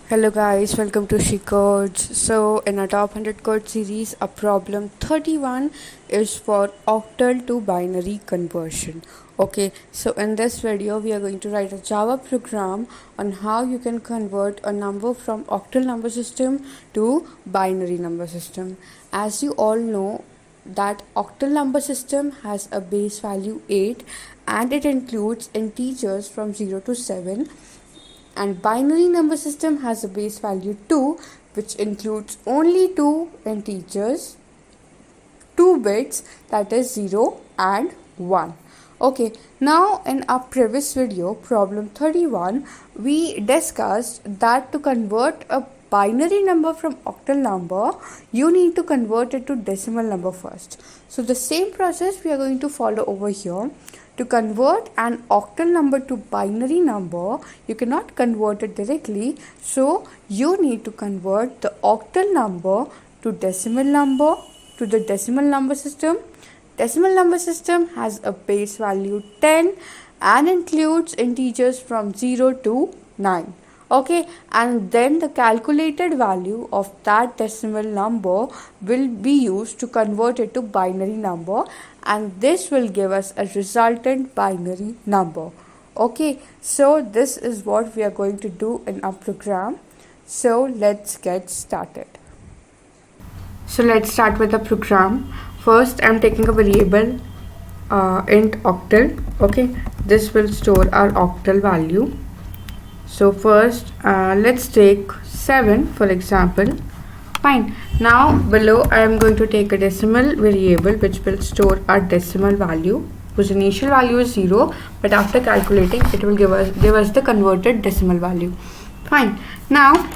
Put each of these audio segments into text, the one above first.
Hello guys, welcome to SheCodes. So in our top 100 code series, a problem 31 is for octal to binary conversion. Okay, so in this video we are going to write a Java program on how you can convert a number from octal number system to binary number system. As you all know that octal number system has a base value 8 and it includes integers from 0 to 7, and binary number system has a base value 2 which includes only two integers, 2 bits, that is 0 and 1. Okay, now in our previous video problem 31 we discussed that to convert a binary number from octal number you need to convert it to decimal number first. So the same process we are going to follow over here. To convert an octal number to binary number, you cannot convert it directly, so you need to convert the octal number to decimal number to the decimal number system. Decimal number system has a base value 10 and includes integers from 0 to 9. Okay, and then the calculated value of that decimal number will be used to convert it to binary number, and this will give us a resultant binary number. Okay, so this is what we are going to do in our program. So let's get started. So let's start with the program. First I'm taking a variable int octal. Okay, this will store our octal value. So first let's take 7 for example. Fine. Now below I am going to take a decimal variable which will store our decimal value, whose initial value is 0, but after calculating it will give us the converted decimal value. Fine. Now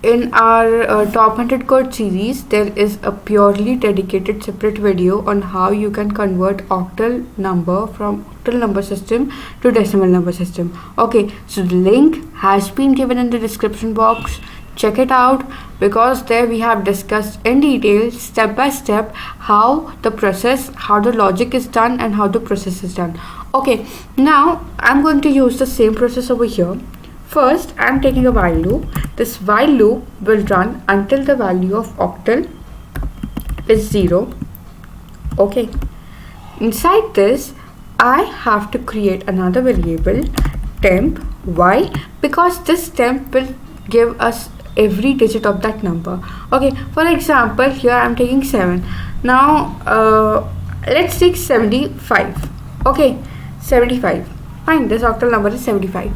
in our top 100 code series there is a purely dedicated separate video on how you can convert octal number from octal number system to decimal number system. Okay, so the link has been given in the description box. Check it out, because there we have discussed in detail step by step how the logic is done and how the process is done. Okay, now I'm going to use the same process over here. First, I am taking a while loop. This while loop will run until the value of octal is 0. Okay. Inside this, I have to create another variable temp. Why? Because this temp will give us every digit of that number. Okay. For example, here I am taking 7. Now, let's take 75. Okay, 75. Fine. This octal number is 75.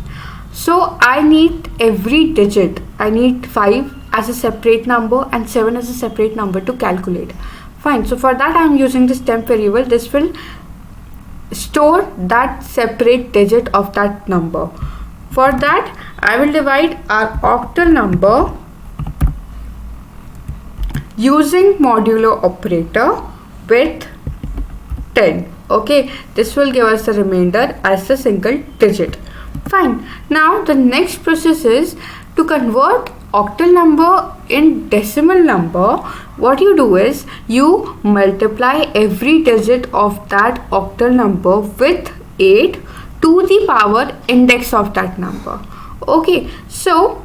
So I need every digit. I need 5 as a separate number and 7 as a separate number to calculate. Fine. So for that I am using this temp variable. This will store that separate digit of that number. For that I will divide our octal number using modulo operator with 10. Okay. This will give us the remainder as a single digit. Fine. Now the next process is to convert octal number in decimal number. What you do is you multiply every digit of that octal number with 8 to the power index of that number. Okay, so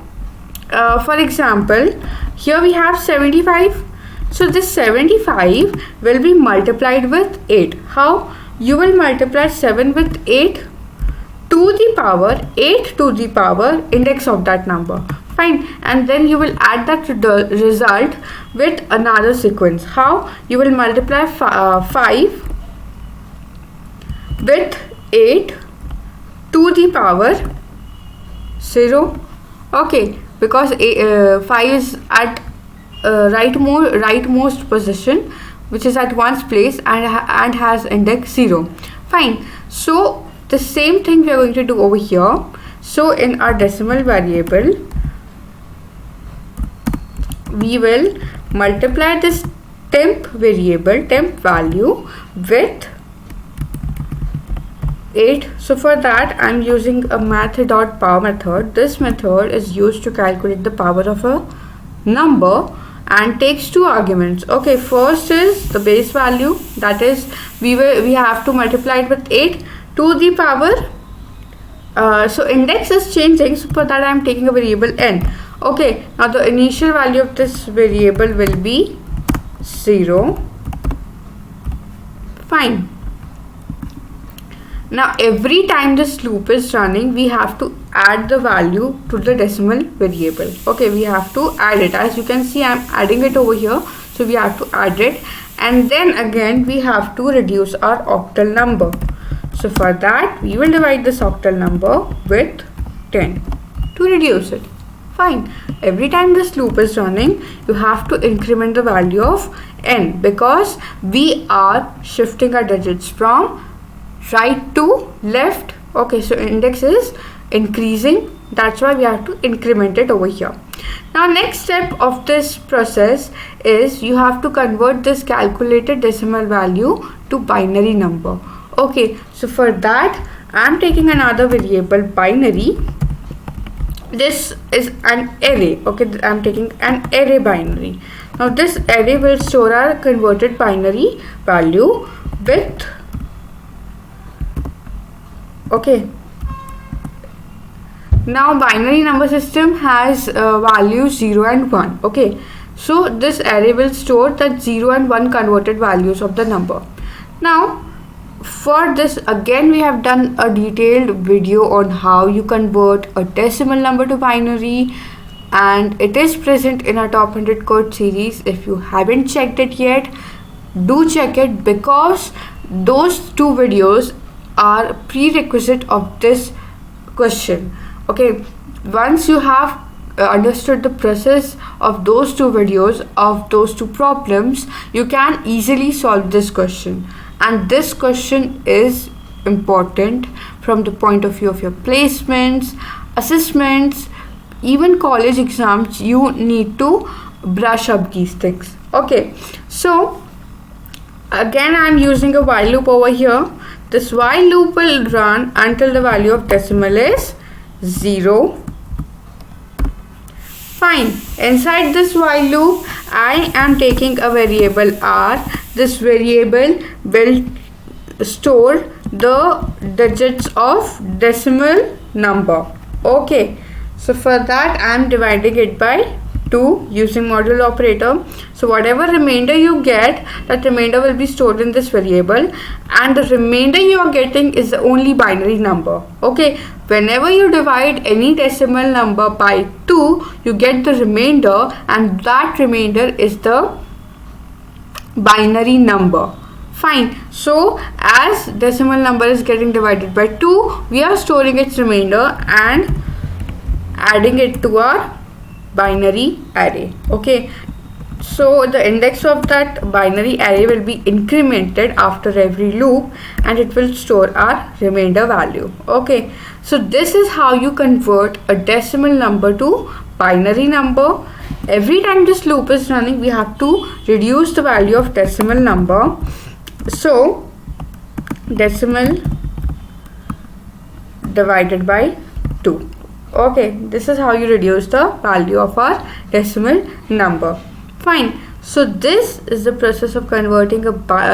for example, here we have 75. So this 75 will be multiplied with 8. How? You will multiply 7 with 8 to the power 8 to the power index of that number. Fine. And then you will add that to the result with another sequence. How? You will multiply 5 with 8 to the power 0. Okay, because 5 is at rightmost position, which is at one's place and has index 0. Fine. So the same thing we are going to do over here. So in our decimal variable we will multiply this temp value with 8. So for that I am using a math.power method. This method is used to calculate the power of a number and takes two arguments. Okay, first is the base value, that is we have to multiply it with 8 to the power So index is changing, so for that I am taking a variable n. Okay, now the initial value of this variable will be 0. Fine. Now every time this loop is running, we have to add the value to the decimal variable. Okay, we have to add it. As you can see, I'm adding it over here. So we have to add it, and then again we have to reduce our octal number. So for that, we will divide this octal number with 10 to reduce it. Fine. Every time this loop is running, you have to increment the value of n, because we are shifting our digits from right to left. Okay, so index is increasing, that's why we have to increment it over here. Now next step of this process is you have to convert this calculated decimal value to binary number. Okay, so for that I am taking another variable binary. This is an array. Okay, I am taking an array binary. Now this array will store our converted binary value with, okay, now binary number system has values 0 and 1. Okay, so this array will store that 0 and 1 converted values of the number. Now for this, again we have done a detailed video on how you convert a decimal number to binary, and it is present in our top 100 code series. If you haven't checked it yet, do check it, because those two videos are prerequisite of this question. Okay, once you have understood the process of those two videos, of those two problems, you can easily solve this question. And this question is important from the point of view of your placements, assessments, even college exams. You need to brush up these things. Okay, so again I am using a while loop over here. This while loop will run until the value of decimal is 0. Fine. Inside this while loop, I am taking a variable r. This variable will store the digits of decimal number. Okay, so for that I am dividing it by 2 using modulo operator. So whatever remainder you get, that remainder will be stored in this variable, and the remainder you are getting is the only binary number. Okay, whenever you divide any decimal number by 2, you get the remainder, and that remainder is the binary number. Fine. So as decimal number is getting divided by 2, we are storing its remainder and adding it to our binary array. Okay, so the index of that binary array will be incremented after every loop, and it will store our remainder value. Okay, so this is how you convert a decimal number to binary number. Every time this loop is running, we have to reduce the value of decimal number. So decimal divided by 2. Okay, this is how you reduce the value of our decimal number. Fine. So this is the process of converting a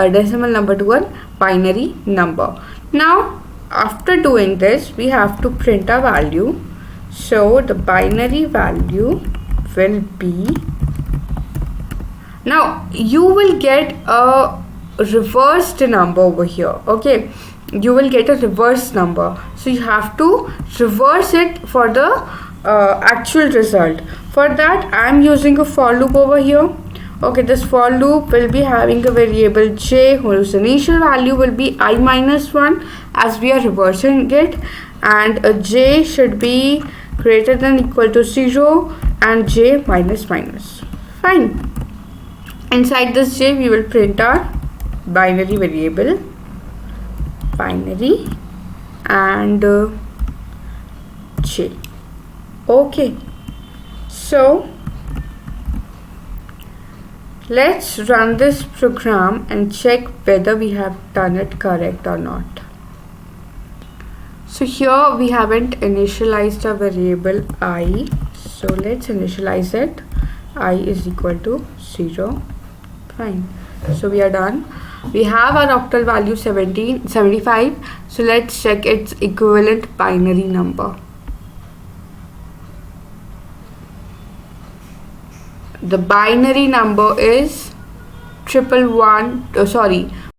decimal number to a binary number. Now after doing this, we have to print a value. So the binary value will be, now you will get a reversed number over here. Okay, you will get a reverse number, so you have to reverse it for the actual result. For that I am using a for loop over here. Okay, this for loop will be having a variable j whose initial value will be I minus 1, as we are reversing it, and a j should be greater than equal to 0 and j minus minus. Fine. Inside this j we will print our binary variable, binary and j. Okay, so let's run this program and check whether we have done it correct or not. So here we haven't initialized a variable I, so let's initialize it. I is equal to 0. Fine, so we are done. We have our octal value 75. So let's check its equivalent binary number. The binary number is triple one, sorry,